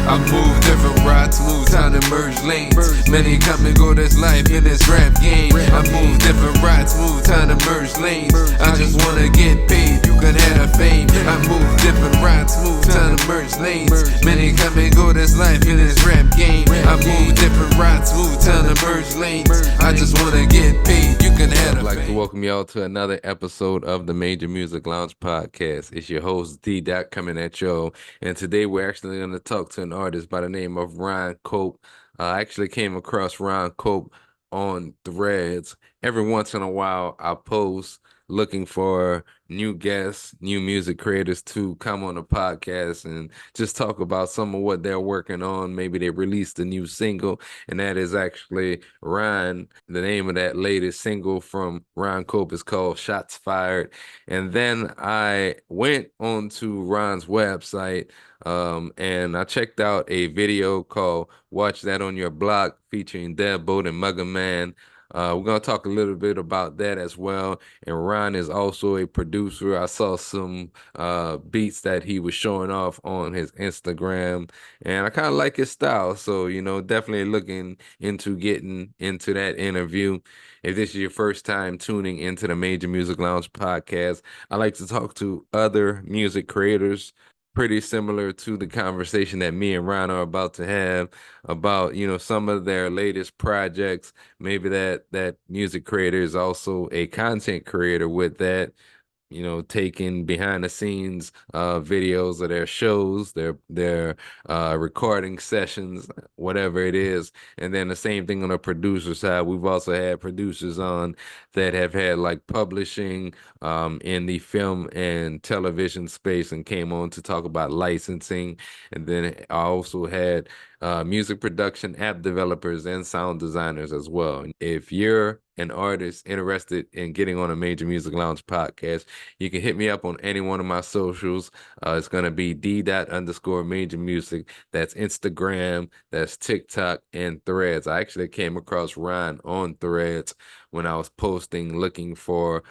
I move different, ride smooth, time to merge lanes. Many come and go, this life in this rap game. I move different, ride smooth, time to merge lanes. I just wanna get paid, you can have fame. I move different, ride smooth, time to merge lanes. Many come and go, this life in this rap game. I move different, ride smooth, time to merge lanes. I just wanna get paid, you can have. I'd like to welcome y'all to another episode of the Major Music Lounge podcast. It's your host D Dot coming at y'all, and today we're actually going to talk to an artist by the name of Ron Cope. I actually came across Ron Cope on Threads. Every once in a while, I post looking for new guests, new music creators to come on the podcast and just talk about some of what they're working on. Maybe they released a new single, and that is actually Ron. The name of that latest single from Ron Cope is called Shots Fired. And then I went onto Ron's website and I checked out a video called Watch That on Your Block featuring Deadbolt and Mugga Man. We're going to talk a little bit about that as well. And Ron is also a producer. I saw some beats that he was showing off on his Instagram, and I kind of like his style. So, definitely looking into getting into that interview. If this is your first time tuning into the Major Music Lounge podcast, I like to talk to other music creators pretty similar to the conversation that me and Ron are about to have about, some of their latest projects. Maybe that music creator is also a content creator with that, taking behind the scenes videos of their shows, their recording sessions, whatever it is. And then the same thing on the producer side. We've also had producers on that have had like publishing in the film and television space and came on to talk about licensing. And then I also had music production, app developers, and sound designers as well. If you're an artist interested in getting on a Major Music Lounge podcast, you can hit me up on any one of my socials. It's going to be D._Major Music. That's Instagram, that's TikTok, and Threads. I actually came across Ron on Threads when I was posting looking for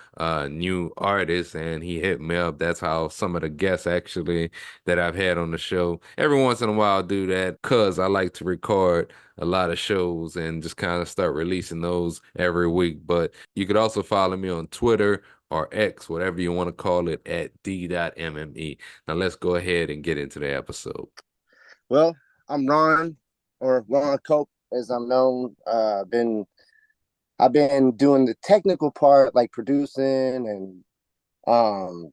new artists, and he hit me up. That's how some of the guests actually that I've had on the show. Every once in a while I do that because I like to record a lot of shows and just kind of start releasing those every week. But you could also follow me on Twitter or X, whatever you want to call it, at D.mme. Now let's go ahead and get into the episode. Well, I'm Ron, or Ron Cope, as I'm known. I've been doing the technical part, like producing and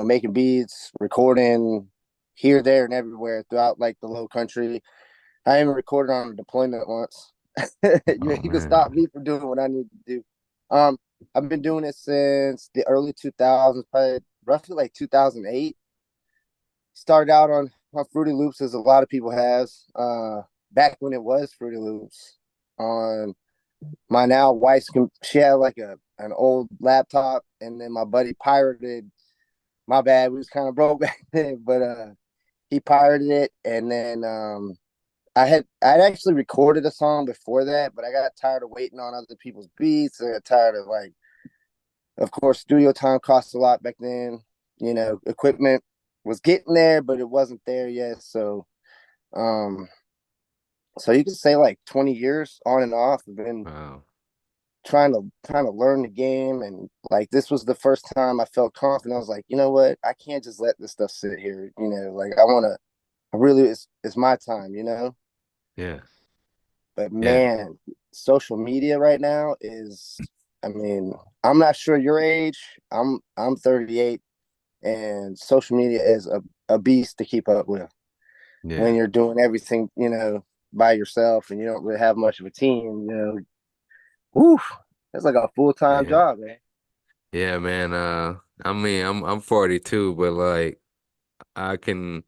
making beats, recording here, there, and everywhere throughout like the Low Country. I even recorded on a deployment once. You can stop me from doing what I need to do. I've been doing it since the early 2000s, probably roughly like 2008. Started out on Fruity Loops, as a lot of people have. Back when it was Fruity Loops. On my now wife's, she had like an old laptop, and then my buddy pirated. My bad, we was kind of broke back then, but he pirated it, and then I'd actually recorded a song before that, but I got tired of waiting on other people's beats. I got tired of, like, of course, studio time costs a lot back then. Equipment was getting there, but it wasn't there yet. So you could say like 20 years on and off. I've been trying to learn the game, and like this was the first time I felt confident. I was like, you know what? I can't just let this stuff sit here. Like it's my time. Yeah. But man, social media right now is, I'm not sure your age. I'm 38, and social media is a beast to keep up with. Yeah. When you're doing everything, by yourself, and you don't really have much of a team, Oof, that's like a full-time job, man. Yeah, man. I'm 42, but like I can,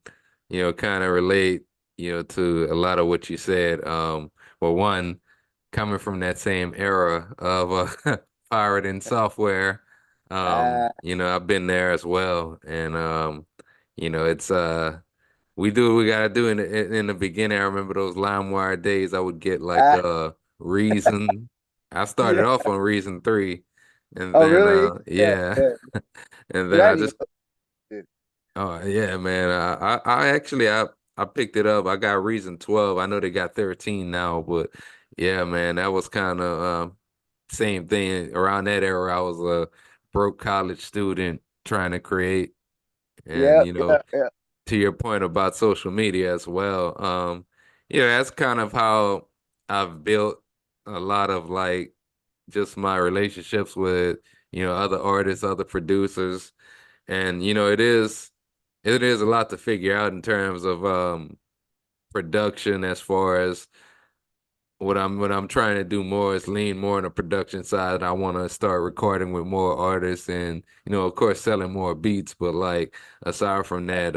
kind of relate, to a lot of what you said. Well, one, coming from that same era of pirating software, I've been there as well, and it's we do what we gotta do in the beginning. I remember those LimeWire days. I would get like Reason. I started Yeah. off on Reason 3, and Oh, then really? yeah, and Dude, then I I didn't just even. oh yeah, man. I actually I picked it up. I got Reason 12. I know they got 13 now, but yeah, man, that was kind of same thing. Around that era, I was a broke college student trying to create. And Yeah, yeah, yeah. to your point about social media as well, yeah, that's kind of how I've built a lot of like just my relationships with, other artists, other producers. And it is a lot to figure out in terms of production as far as what I'm trying to do more is lean more on the production side. I want to start recording with more artists and, of course, selling more beats. But like aside from that,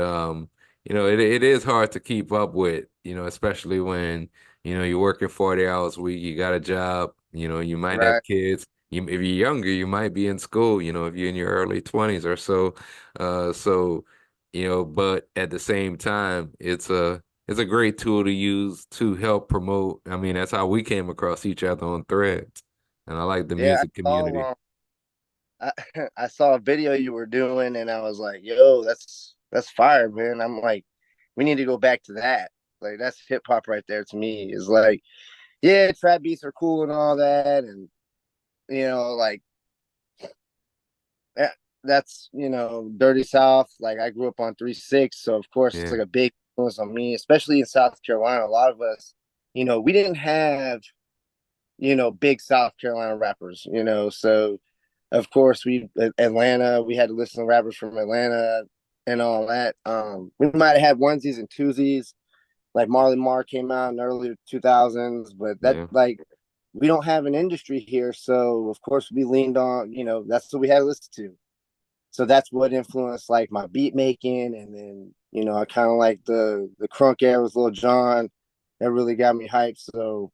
it is hard to keep up with, especially when, you're working 40 hours a week, you got a job, you might have Right. kids. If you're younger, you might be in school, if you're in your early 20s or so. So, but at the same time, it's a great tool to use to help promote. I mean, that's how we came across each other on Threads. And I like the Yeah, music community. I, I saw a video you were doing, and I was like, "Yo, that's fire, man." I'm like, we need to go back to that. Like, that's hip hop right there to me. Is like, yeah, trap beats are cool and all that, and like that, that's Dirty South. Like, I grew up on 3 6, so of course it's Yeah. like a big influence on me, especially in South Carolina. A lot of us, we didn't have big South Carolina rappers, so of course we Atlanta, we had to listen to rappers from Atlanta and all that. We might have had onesies and twosies, like Marley Marl came out in the early 2000s, but that Yeah. like we don't have an industry here, so of course we leaned on, that's what we had to listen to. So that's what influenced like my beat making, and then I kind of like the crunk era with Lil Jon. That really got me hyped. So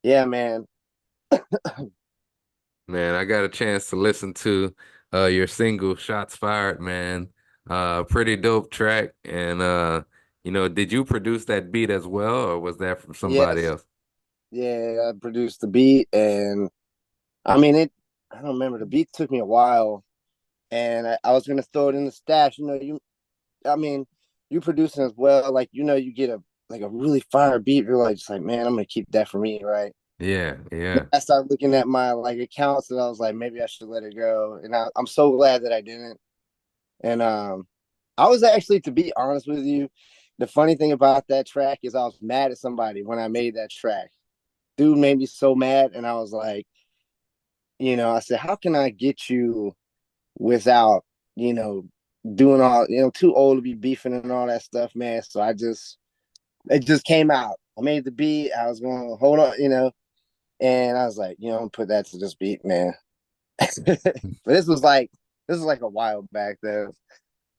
yeah, man. Man, I got a chance to listen to your single Shots Fired, man. Pretty dope track. And did you produce that beat as well, or was that from somebody Yes, else? yeah, I produced the beat, and I mean it. I don't remember, the beat took me a while, and I was gonna throw it in the stash. I mean, you producing as well, like you get a really fire beat. You're like, just like, man, I'm gonna keep that for me, right? Yeah, yeah. I started looking at my like accounts, and I was like, maybe I should let it go. And I'm so glad that I didn't. And I was actually, to be honest with you, the funny thing about that track is I was mad at somebody when I made that track. Dude made me so mad, and I was like, I said, how can I get you without, you know, doing all, too old to be beefing and all that stuff, man. So it just came out. I made the beat. I was going to hold on, and I was like, I'm gonna put that to this beat, man. But this was like a while back though.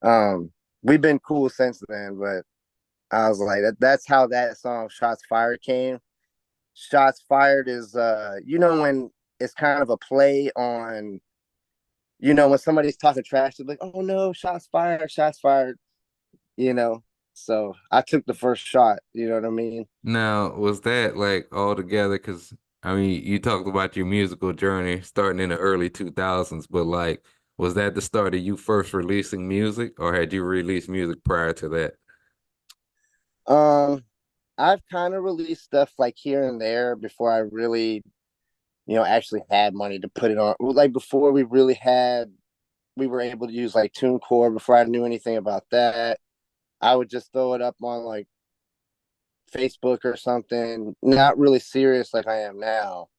Um, we've been cool since then, but I was like, that's how that song "Shots Fired" came. "Shots Fired" is when it's kind of a play on, when somebody's talking trash, they're like, "Oh no, shots fired, shots fired," you know. So I took the first shot. You know what I mean? Now, was that like all together? Because I mean, you talked about your musical journey starting in the early 2000s, but like, was that the start of you first releasing music, or had you released music prior to that? Um, I've kind of released stuff like here and there before I really, actually had money to put it on. Like before we were able to use like TuneCore. Before I knew anything about that, I would just throw it up on like Facebook or something. Not really serious like I am now.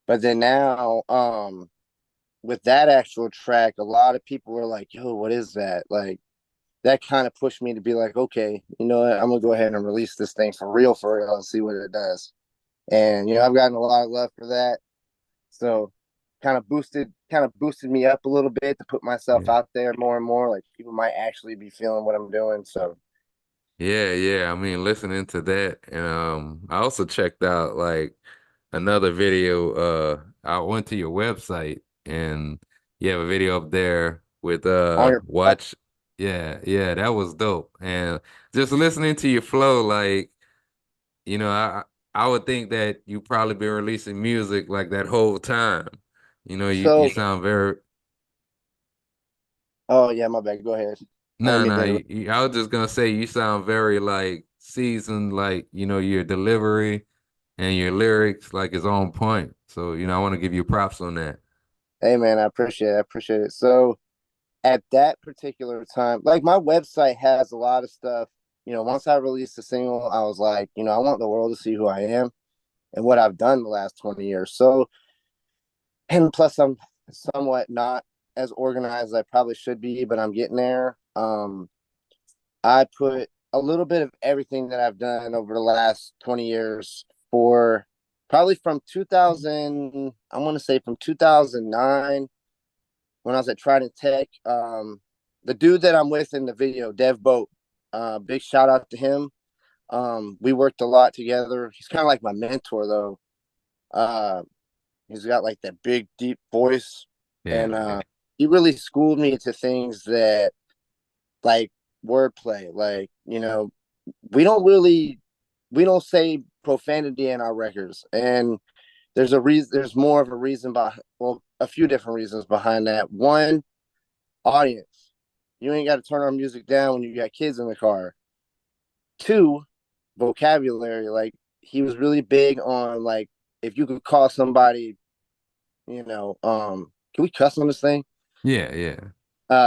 But then now, with that actual track, a lot of people were like, "Yo, what is that?" Like that kind of pushed me to be like, "Okay, you know what? I'm gonna go ahead and release this thing for real, and see what it does." And I've gotten a lot of love for that. So kind of boosted me up a little bit to put myself Yeah. out there more and more. Like people might actually be feeling what I'm doing. So Yeah, yeah. I mean, listening to that, and I also checked out like another video. I went to your website, and you have a video up there with on your Watch. Yeah, yeah, that was dope. And just listening to your flow, like, you know, I would think that you probably been releasing music like that whole time. You so sound very. oh yeah, my bad. Go ahead. I No, didn't mean no. to interrupt. I was just gonna say you sound very like seasoned, like your delivery and your lyrics like is on point. So I want to give you props on that. Hey man, I appreciate it. I appreciate it. So at that particular time, like my website has a lot of stuff. Once I released the single, I was like, I want the world to see who I am and what I've done the last 20 years. So, and plus, I'm somewhat not as organized as I probably should be, but I'm getting there. I put a little bit of everything that I've done over the last 20 years for probably from 2000, I want to say from 2009 when I was at Trident Tech. The dude that I'm with in the video, Dev Boat, big shout out to him. We worked a lot together. He's kind of like my mentor, though. Uh, he's got like that big, deep voice, Yeah, and yeah. he really schooled me to things that like wordplay. Like we don't really we don't say profanity in our records, and there's a reason. There's more of a reason behind. Well, a few different reasons behind that. One, audience. You ain't got to turn our music down when you got kids in the car. Two, vocabulary. Like he was really big on like if you could call somebody, can we cuss on this thing? Yeah, yeah.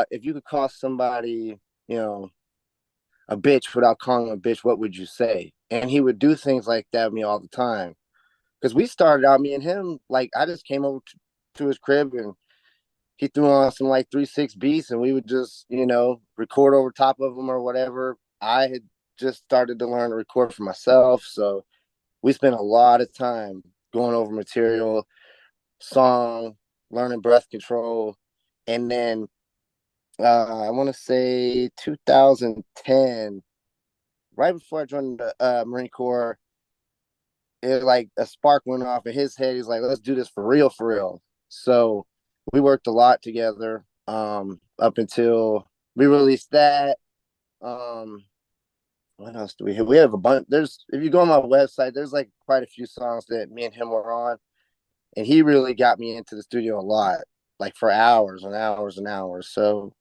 If you could call somebody, you know, a bitch without calling them a bitch, what would you say? And he would do things like that with me all the time. Because we started out, me and him, like I just came over to his crib and he threw on some like 3-6 beats and we would just, record over top of them or whatever. I had just started to learn to record for myself. So we spent a lot of time going over material, song, learning breath control. And then I want to say 2010, right before I joined the Marine Corps, it like a spark went off in his head. He's like, let's do this for real, for real. So we worked a lot together up until we released that. Um, what else do we have? We have a bunch. There's if you go on my website, there's like quite a few songs that me and him were on, and he really got me into the studio a lot, like for hours and hours and hours. So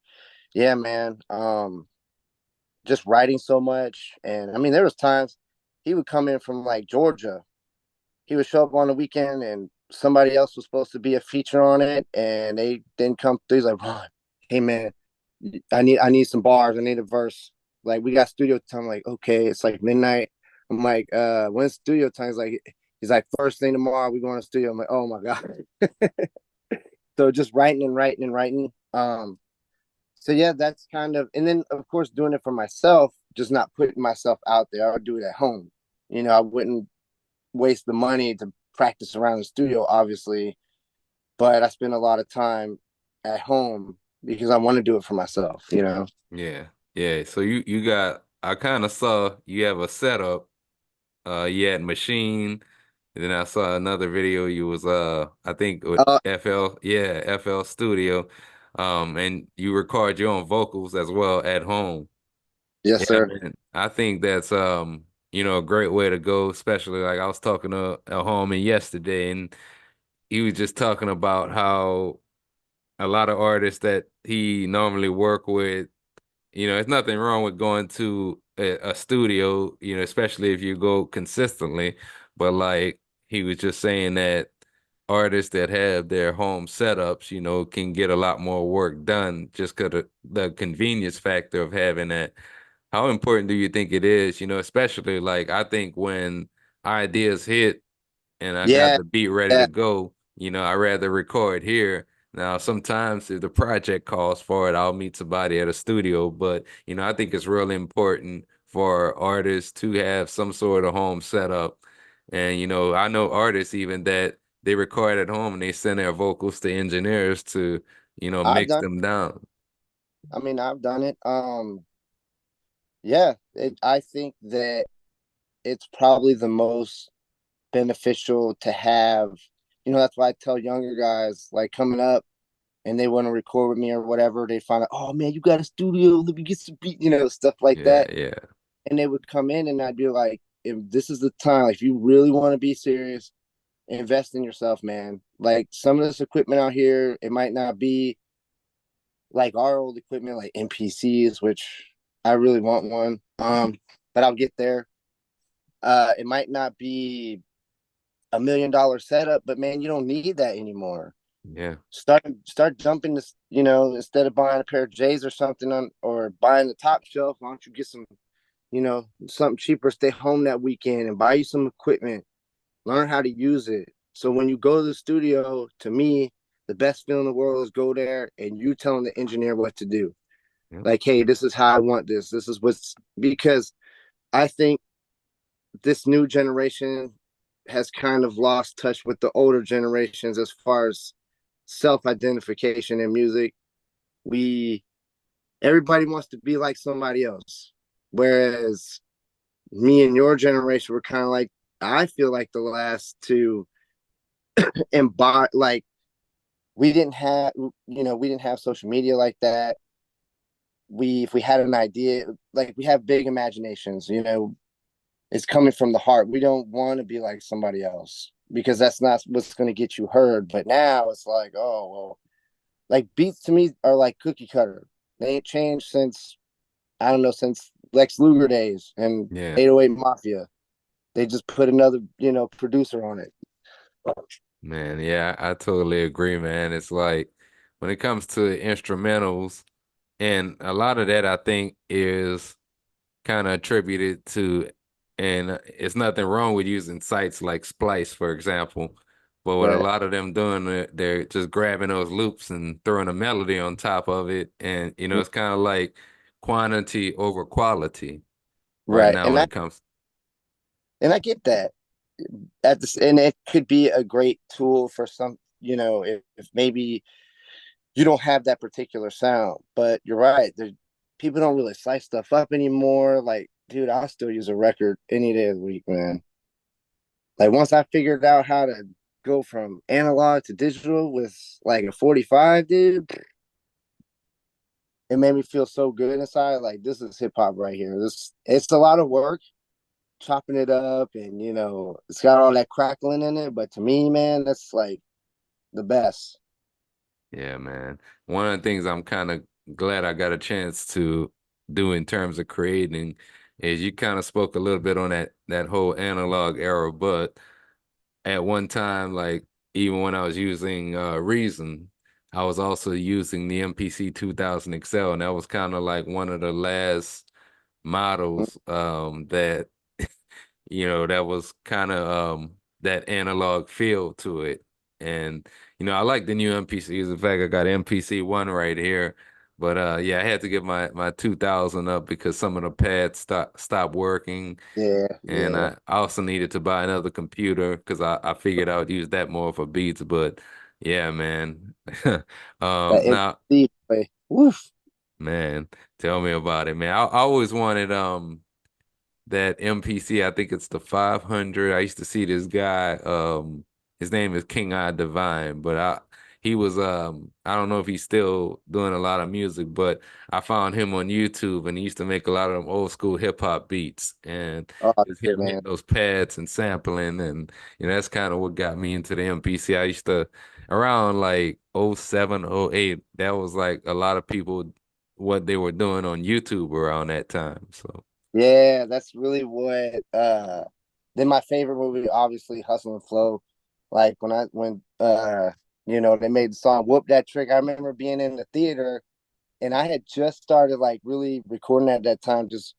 yeah, man. Just writing so much, and I mean, there was times he would come in from like Georgia. He would show up on the weekend, and somebody else was supposed to be a feature on it, and they didn't come through. He's like, Ron, hey man, I need some bars. I need a verse. Like we got studio time. I'm like, okay, it's like midnight. I'm like, when's studio time? He's like, first thing tomorrow, we going to studio. I'm like, oh my God. So just writing and writing and writing. So yeah, that's kind of, and then of course doing it for myself, just not putting myself out there. I would do it at home. I wouldn't waste the money to practice around the studio, obviously, but I spend a lot of time at home because I want to do it for myself. Yeah. Yeah. So you got I kind of saw you have a setup. You had machine, and then I saw another video you was I think with Uh, FL, yeah, FL Studio. And you record your own vocals as well at home. yes, Yeah, sir. man. I think that's a great way to go, especially like I was talking to a homie yesterday and he was just talking about how a lot of artists that he normally work with, there's nothing wrong with going to a studio, especially if you go consistently. But like he was just saying that artists that have their home setups, can get a lot more work done just because of the convenience factor of having that. How important do you think it is? Especially like I think when ideas hit and I got Yeah, the beat ready yeah. to go, I rather record here. Now, sometimes if the project calls for it, I'll meet somebody at a studio, but I think it's really important for artists to have some sort of home setup. And I know artists even that they record at home and they send their vocals to engineers to, I've mix done. them down. I mean, I've done it. Yeah. I think that it's probably the most beneficial to have. That's why I tell younger guys like coming up and they want to record with me or whatever. They find out, oh man, you got a studio. Let me get some beat. Stuff like Yeah, that. yeah. And they would come in and I'd be like, if this is the time, like, if you really want to be serious, invest in yourself, man. Like some of this equipment out here, it might not be like our old equipment, like MPCs, which I really want one. But I'll get there. It might not be $1 million setup, but man, you don't need that anymore. Yeah. Start jumping this, instead of buying a pair of J's or something or buying the top shelf, why don't you get some, something cheaper, stay home that weekend and buy you some equipment, learn how to use it. So when you go to the studio, to me, the best feeling in the world is go there and you telling the engineer what to do. Yep. Like, hey, this is how I want this. This is what's because I think this new generation has kind of lost touch with the older generations as far as self-identification in music. We Everybody wants to be like somebody else. Whereas me and your generation were kind of like, I feel like the last to embody, like we didn't have social media like that. If we had an idea, like we have big imaginations, it's coming from the heart. We don't want to be like somebody else because that's not what's going to get you heard. But now it's like, oh, well, like beats to me are like cookie cutter. They ain't changed since, I don't know, since Lex Luger days and Yeah. 808 Mafia. They just put another, producer on it. Man, yeah, I totally agree, man. It's like when it comes to instrumentals, and a lot of that I think is kind of attributed to, and it's nothing wrong with using sites like Splice, for example. But what a Right. lot of them doing, they're just grabbing those loops and throwing a melody on top of it. And, it's kind of like quantity over quality right Right. now And when I it comes. and I get that. And it could be a great tool for some, if maybe you don't have that particular sound. But you're right. People don't really slice stuff up anymore. Like, dude, I'll still use a record any day of the week, man. Like once I figured out how to go from analog to digital with like a 45, dude, it made me feel so good inside. Like this is hip hop right here. It's a lot of work chopping it up, and it's got all that crackling in it. But to me, man, that's like the best. Yeah, man. One of the things I'm kind of glad I got a chance to do in terms of creating is you kind of spoke a little bit on that whole analog era, but at one time, like even when I was using Reason, I was also using the MPC 2000 XL, and that was kind of like one of the last models that that was kind of that analog feel to it. And I like the new MPCs. In fact, I got MPC one right here. But yeah, I had to get my 2000 up because some of the pads stopped working. Yeah, And yeah. I also needed to buy another computer because I figured I would use that more for beats. But yeah, man. That Now, MC play. Woof. man, tell me about it, man. I always wanted that MPC. I think it's the 500. I used to see this guy. His name is King Eye Divine, but he was I don't know if he's still doing a lot of music, but I found him on YouTube and he used to make a lot of them old school hip hop beats and Oh, just shit, him hitting man. those pads and sampling and that's kind of what got me into the MPC. I used to around like '07, '08. That was like a lot of people what they were doing on YouTube around that time. So. Yeah, that's really what then my favorite movie, obviously Hustle and Flow. Like when they made the song Whoop That Trick. I remember being in the theater and I had just started like really recording at that time, just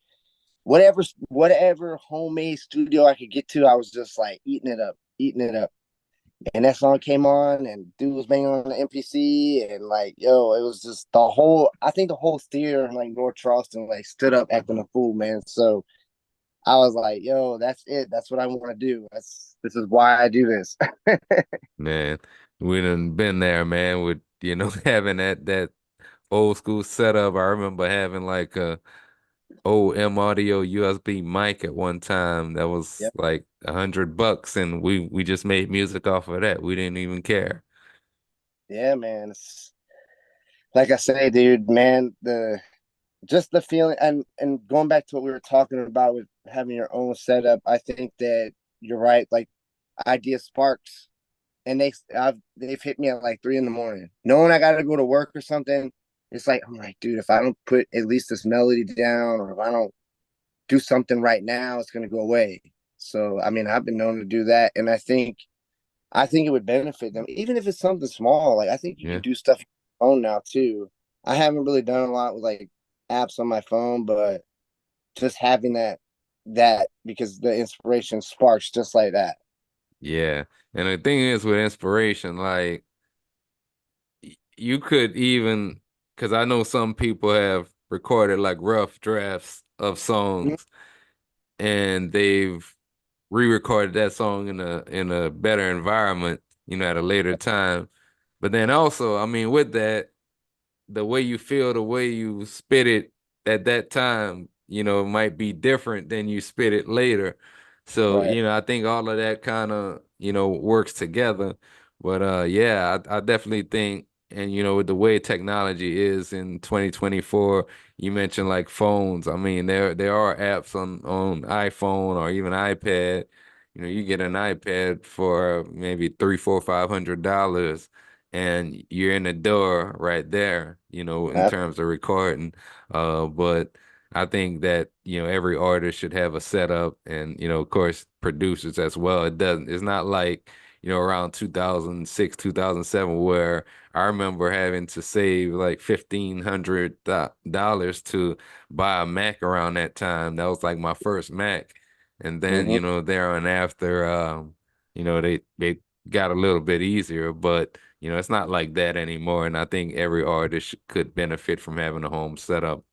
whatever homemade studio I could get to, I was just like eating it up. And that song came on and dude was banging on the MPC and like, yo, it was just I think the whole theater in like North Charleston like stood up acting a fool, man. So I was like, yo, that's it. That's what I want to do. This is why I do this. Man, we done been there, man, with having that old school setup. I remember having like a old M Audio USB mic at one time that was Yep. like $100 and we just made music off of that. We didn't even care. Yeah, man. It's, like I say, dude, man, the feeling and going back to what we were talking about with having your own setup, I think that you're right. Like idea sparks and they've hit me at like 3 in the morning, knowing I got to go to work or something. it's like I'm like, dude, if I don't put at least this melody down, or if I don't do something right now, it's gonna go away. So I mean, I've been known to do that, and I think it would benefit them, even if it's something small. Like I think you can Yeah. do stuff on your phone now too. I haven't really done a lot with like apps on my phone, but just having that because the inspiration sparks just like that. Yeah. And the thing is with inspiration, like you could even, because I know some people have recorded like rough drafts of Mhm. songs and they've re-recorded that song in a better environment, at a later time. But then also, I mean, with that, the way you feel, the way you spit it at that time, might be different than you spit it later. So, Right. I think all of that kind of, works together. But yeah, I definitely think, and with the way technology is in 2024, you mentioned like phones. I mean, there are apps on iPhone or even iPad. You get an iPad for maybe three, four, $500 and you're in the door right there, in That's terms of recording. But I think that, every artist should have a setup and, of course, producers as well. It's not like, around 2006, 2007, where I remember having to save like $1,500 to buy a Mac around that time. That was like my first Mac. And then, hmm there on after, they got a little bit easier, but it's not like that anymore. And I think every artist could benefit from having a home setup.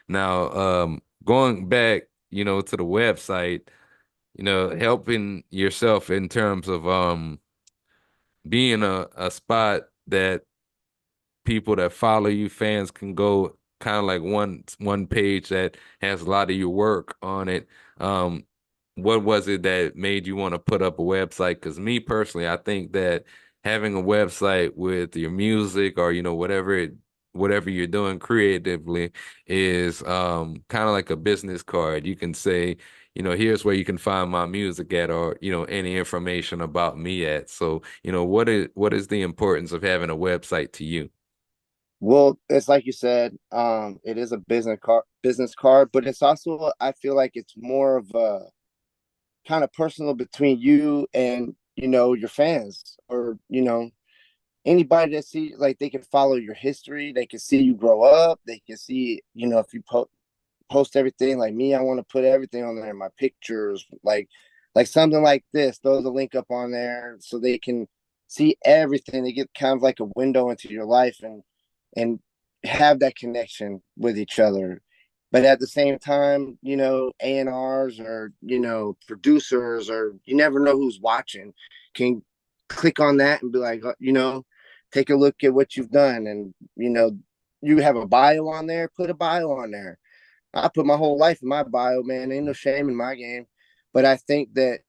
Now, going back, to the website, helping yourself in terms of being a spot that people that follow you, fans can go kind of like one page that has a lot of your work on it. Um, what was it that made you want to put up a website? Because me personally, I think that having a website with your music or whatever you're doing creatively is kind of like a business card. You can say, here's where you can find my music at, or any information about me at. So, what is the importance of having a website to you? Well, it's like you said, it is a business card, but it's also I feel like it's more of a kind of personal between you and your fans, or anybody that see, like, they can follow your history, they can see you grow up, they can see, if you post everything. Like me, I want to put everything on there, my pictures, like something like this, throw the link up on there so they can see everything. They get kind of like a window into your life, and have that connection with each other. But at the same time, A&Rs, or producers, or you never know who's watching, can click on that and be like, take a look at what you've done. And you have a bio on there, put a bio on there. I put my whole life in my bio, man. Ain't no shame in my game. But I think that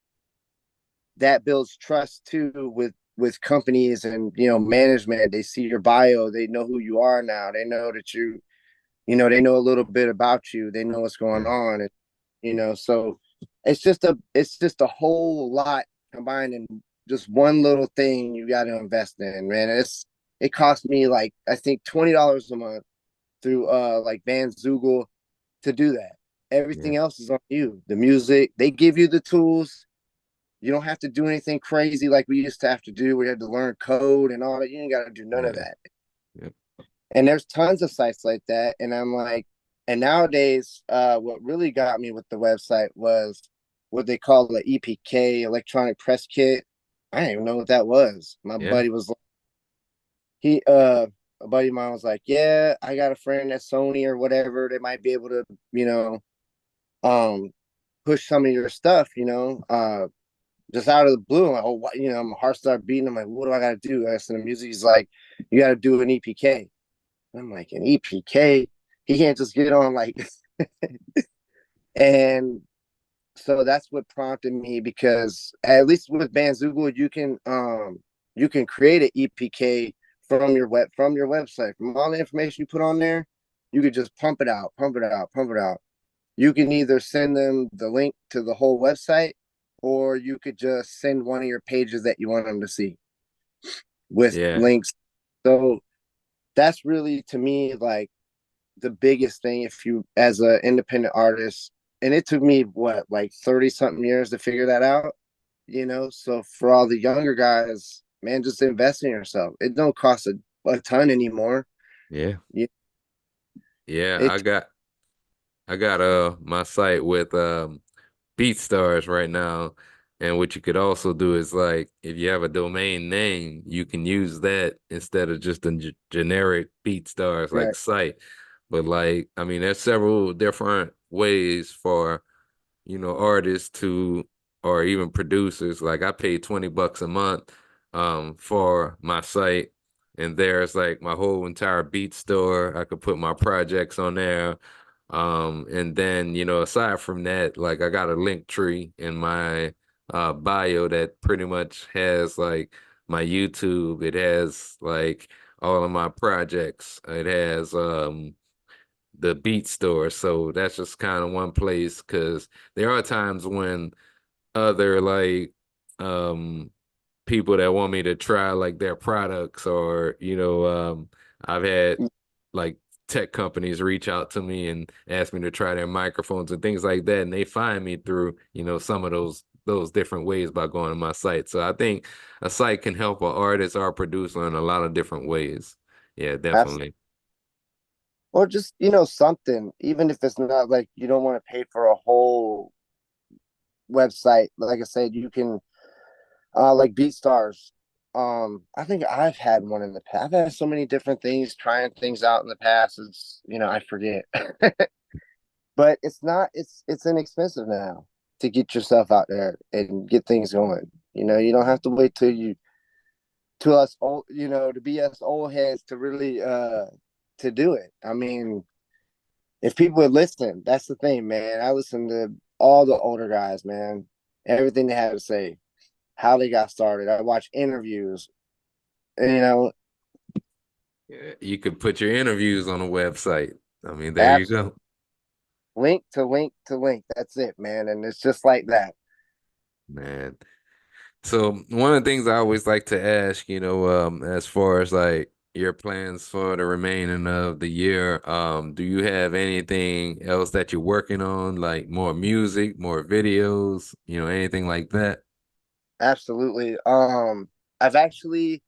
builds trust too with companies and management. They see your bio, they know who you are now. They know that they know a little bit about you. They know what's going Yeah. on, and so it's just a whole lot combined in just one little thing you got to invest in, man. It cost me like I think $20 a month through like Van Zoogle to do that. Yeah. Everything else is on you. The music, they give you the tools. You don't have to do anything crazy like we used to have to do. We had to learn code and all that. You ain't got to do none of Yeah. that. Yeah. And there's tons of sites like that. And I'm like, and nowadays, what really got me with the website was what they call the EPK, electronic press kit. I didn't even know what that was. My Yeah. buddy was he a buddy of mine was like, yeah, I got a friend at Sony or whatever. They might be able to, um push some of your stuff, just out of the blue. I'm like, oh, what? My heart started beating. I'm like, what do I got to do? I listen to music. He's like, you got to do an EPK. I'm like, an EPK? He can't just get on like, and so that's what prompted me, because at least with Bandzoogle, you can create an EPK from your website, from all the information you put on there. You could just pump it out, pump it out, pump it out. You can either send them the link to the whole website, or you could just send one of your pages that you want them to see with Yeah. links. So that's really to me like the biggest thing if you as an independent artist. And it took me what, like 30 something years to figure that out, so for all the younger guys, man, just invest in yourself. It don't cost a ton anymore. Yeah. You- Yeah, it I got my site with BeatStars right now. And what you could also do is like if you have a domain name, you can use that instead of just a generic BeatStars like Right. site. But like, I mean, there's several different ways for, artists to, or even producers. Like I pay $20 a month for my site, and there's like my whole entire beat store. I could put my projects on there. And then, aside from that, like I got a link tree in my bio that pretty much has like my YouTube. It has like all of my projects. It has the beat store. So that's just kind of one place because there are times when other like um people that want me to try like their products or I've had like tech companies reach out to me and ask me to try their microphones and things like that, and they find me through some of those different ways by going to my site. So I think a site can help an artist or a producer in a lot of different ways. Yeah, Absolutely. definitely. Or just, something, even if it's not like you don't want to pay for a whole website. Like I said, you can like BeatStars. I think I've had one in the past. I've had so many different things, trying things out in the past. It's I forget. But it's not it's inexpensive now to get yourself out there and get things going. You don't have to wait to us old, to be us old heads to really to do it. I mean, if people would listen, that's the thing, man. I listen to all the older guys, man. Everything they have to say, how they got started. I watch interviews, and, Yeah, you could put your interviews on a website. I mean, there you absolutely go. link to link to link. That's it, man. And it's just like that. Man. So one of the things I always like to ask, as far as like your plans for the remaining of the year, do you have anything else that you're working on, like more music, more videos, anything like that? Absolutely. I've actually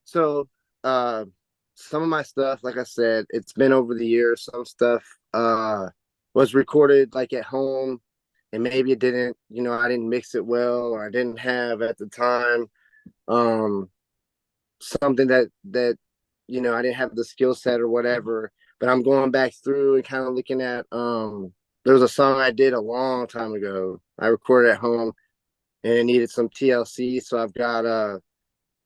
so uh some of my stuff, like I said, it's been over the years. Some stuff was recorded like at home, and maybe it didn't, I didn't mix it well, or I didn't have at the time um something that I didn't have the skill set or whatever. But I'm going back through and kind of looking at there was a song I did a long time ago. I recorded at home and it needed some TLC, so I've got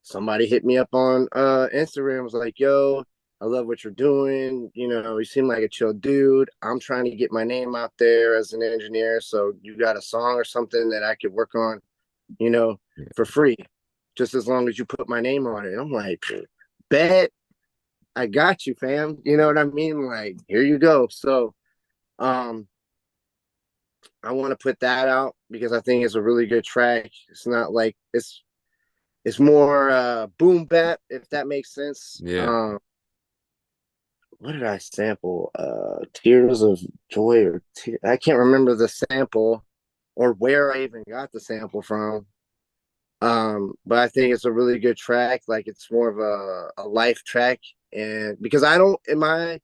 somebody hit me up on Instagram, was like, yo, I love what you're doing. You seem like a chill dude. I'm trying to get my name out there as an engineer. So you got a song or something that I could work on, you know, Yeah, for free, just as long as you put my name on it. I'm like, bet, I got you, fam. You know what I mean? Like, here you go. So um I want to put that out because I think it's a really good track. It's not like it's more boom bap, if that makes sense. yeah, What did I sample? Tears of Joy, or I can't remember the sample or where I even got the sample from. But I think it's a really good track. Like, it's more of a life track, and because I don't in my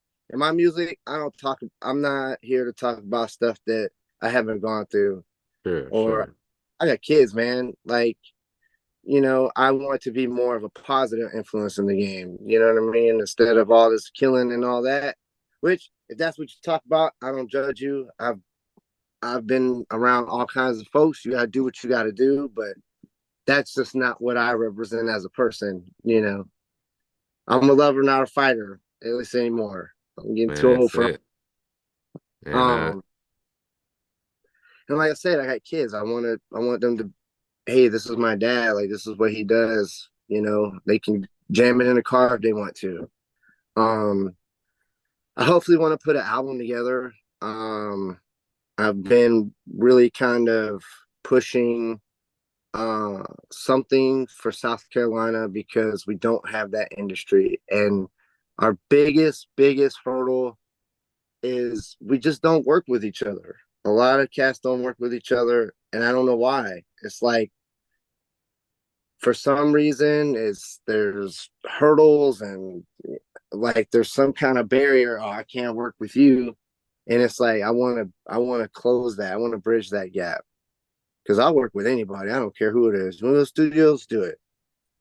music, I'm not here to talk about stuff that I haven't gone through, sure, or sure. I got kids, man. Like, I want to be more of a positive influence in the game. You know what I mean? Instead of all this killing and all that. Which, if that's what you talk about, I don't judge you. I've been around all kinds of folks. You gotta do what you gotta do, but that's just not what I represent as a person. I'm a lover, not a fighter, at least anymore. I'm getting Man, too old that's for. it. And Um, and like I said, I got kids. I want them to, hey, this is my dad. Like, this is what he does. They can jam it in the car if they want to. Um, I hopefully want to put an album together. I've been really kind of pushing something for South Carolina because we don't have that industry. And Our biggest hurdle is we just don't work with each other. A lot of cats don't work with each other, and I don't know why. It's like for some reason there's hurdles and like there's some kind of barrier. Oh, I can't work with you, and it's like I want to close that. I want to bridge that gap because I'll work with anybody. I don't care who it is. One of those studios, do it.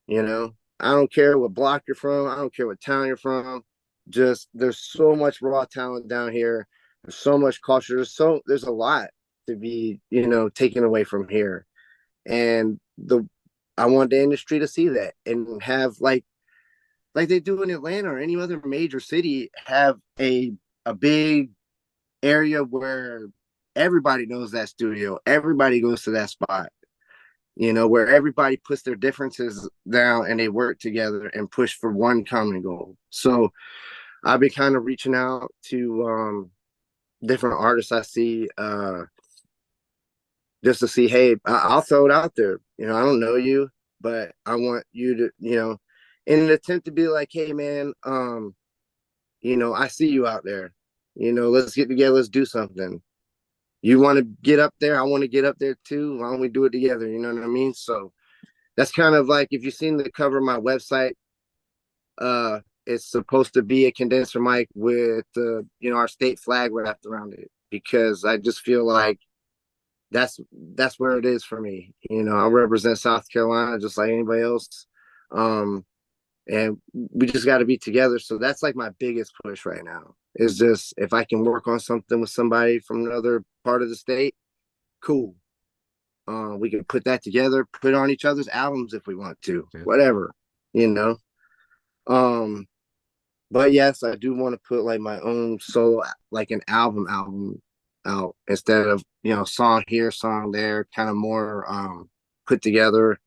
You know, I don't care what block you're from. I don't care what town you're from. Just there's so much raw talent down here. There's so much culture. There's a lot to be taken away from here, and I want the industry to see that and have like they do in Atlanta or any other major city, have a big area where everybody knows that studio. Everybody goes to that spot, where everybody puts their differences down and they work together and push for one common goal. So I've been kind of reaching out to different artists I see, just to see, hey, I'll throw it out there. I don't know you, but I want you to, in an attempt to be like, hey, man, I see you out there. Let's get together. Let's do something. You want to get up there? I want to get up there too. Why don't we do it together? You know what I mean? So that's kind of like, if you've seen the cover of my website, it's supposed to be a condenser mic with our state flag wrapped around it, because I just feel like that's where it is for me. I represent South Carolina just like anybody else. And we just got to be together. So that's like my biggest push right now, is just if I can work on something with somebody from another part of the state, cool. We can put that together, put on each other's albums if we want to, whatever, But yes, I do want to put like my own solo, like an album out, instead of, song here, song there, kind of more put together,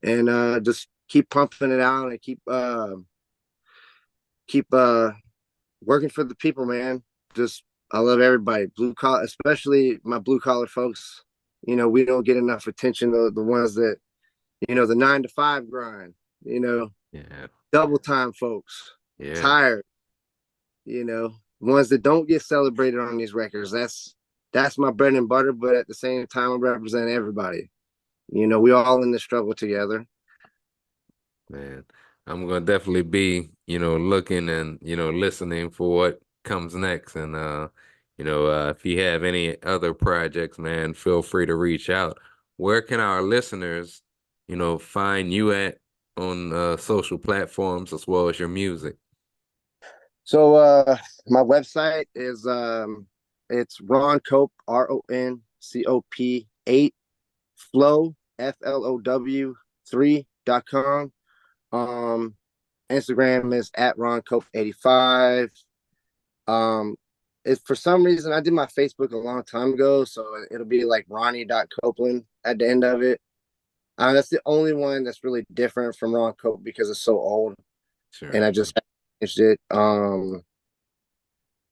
and just keep pumping it out and keep working for the people, man. Just I love everybody, blue collar, especially my blue collar folks. We don't get enough attention. The ones that, the 9 to 5 grind, Yeah. double time folks, Yeah. tired, ones that don't get celebrated on these records. That's my bread and butter. But at the same time, I represent everybody. We all in the struggle together. Man, I'm gonna definitely be, looking and, listening for what comes next. And if you have any other projects, man, feel free to reach out. Where can our listeners, find you at on social platforms as well as your music? So my website is it's Ron Cope, RONCOP 8 flow FLOW 3.com. Instagram is at Ron Cope 85. If for some reason I did my Facebook a long time ago, so it'll be like Ronnie.Copeland at the end of it. That's the only one that's really different from Ron Cope because it's so old. Sure. And I just changed it.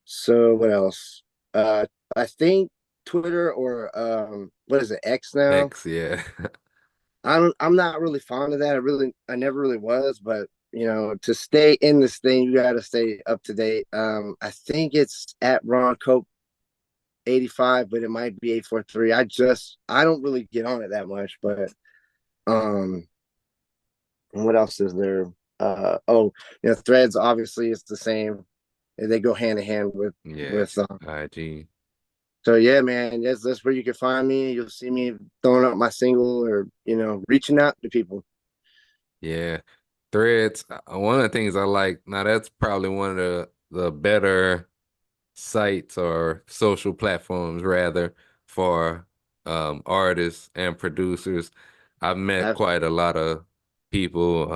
So what else? I think Twitter or what is it, X now? X, yeah. I'm not really fond of that. I never really was, but to stay in this thing, you got to stay up to date. I think it's at Ron Cope 85, but it might be 843. I don't really get on it that much, but and what else is there? Threads obviously is the same. They go hand in hand with IG. So yeah, man, that's where you can find me. You'll see me throwing up my single or reaching out to people. Yeah. Threads, one of the things I like, now that's probably one of the better sites or social platforms rather for artists and producers. I've met quite a lot of people.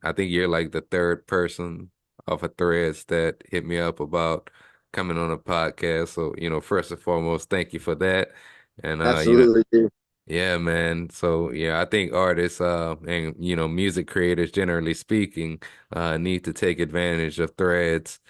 I think you're like the third person off of Threads that hit me up about coming on a podcast. So, first and foremost, thank you for that. And absolutely. Yeah, man. So yeah, I think artists and music creators generally speaking need to take advantage of Threads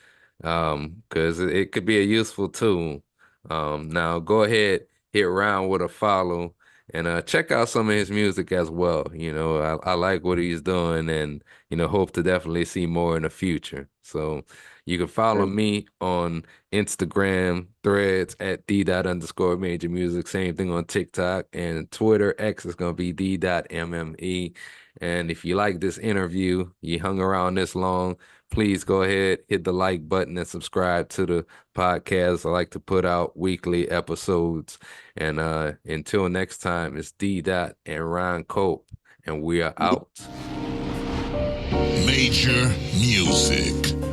because it could be a useful tool. Now go ahead, hit round with a follow And check out some of his music as well. You know, I like what he's doing, and you know, hope to definitely see more in the future. So you can follow And me on Instagram, Threads at d._major music. Same thing on TikTok and Twitter. X is gonna be d.mme. And if you like this interview, you hung around this long, please go ahead, hit the like button and subscribe to the podcast. I like to put out weekly episodes. And until next time, it's D Dot and Ron Cope, and we are out. Major Music.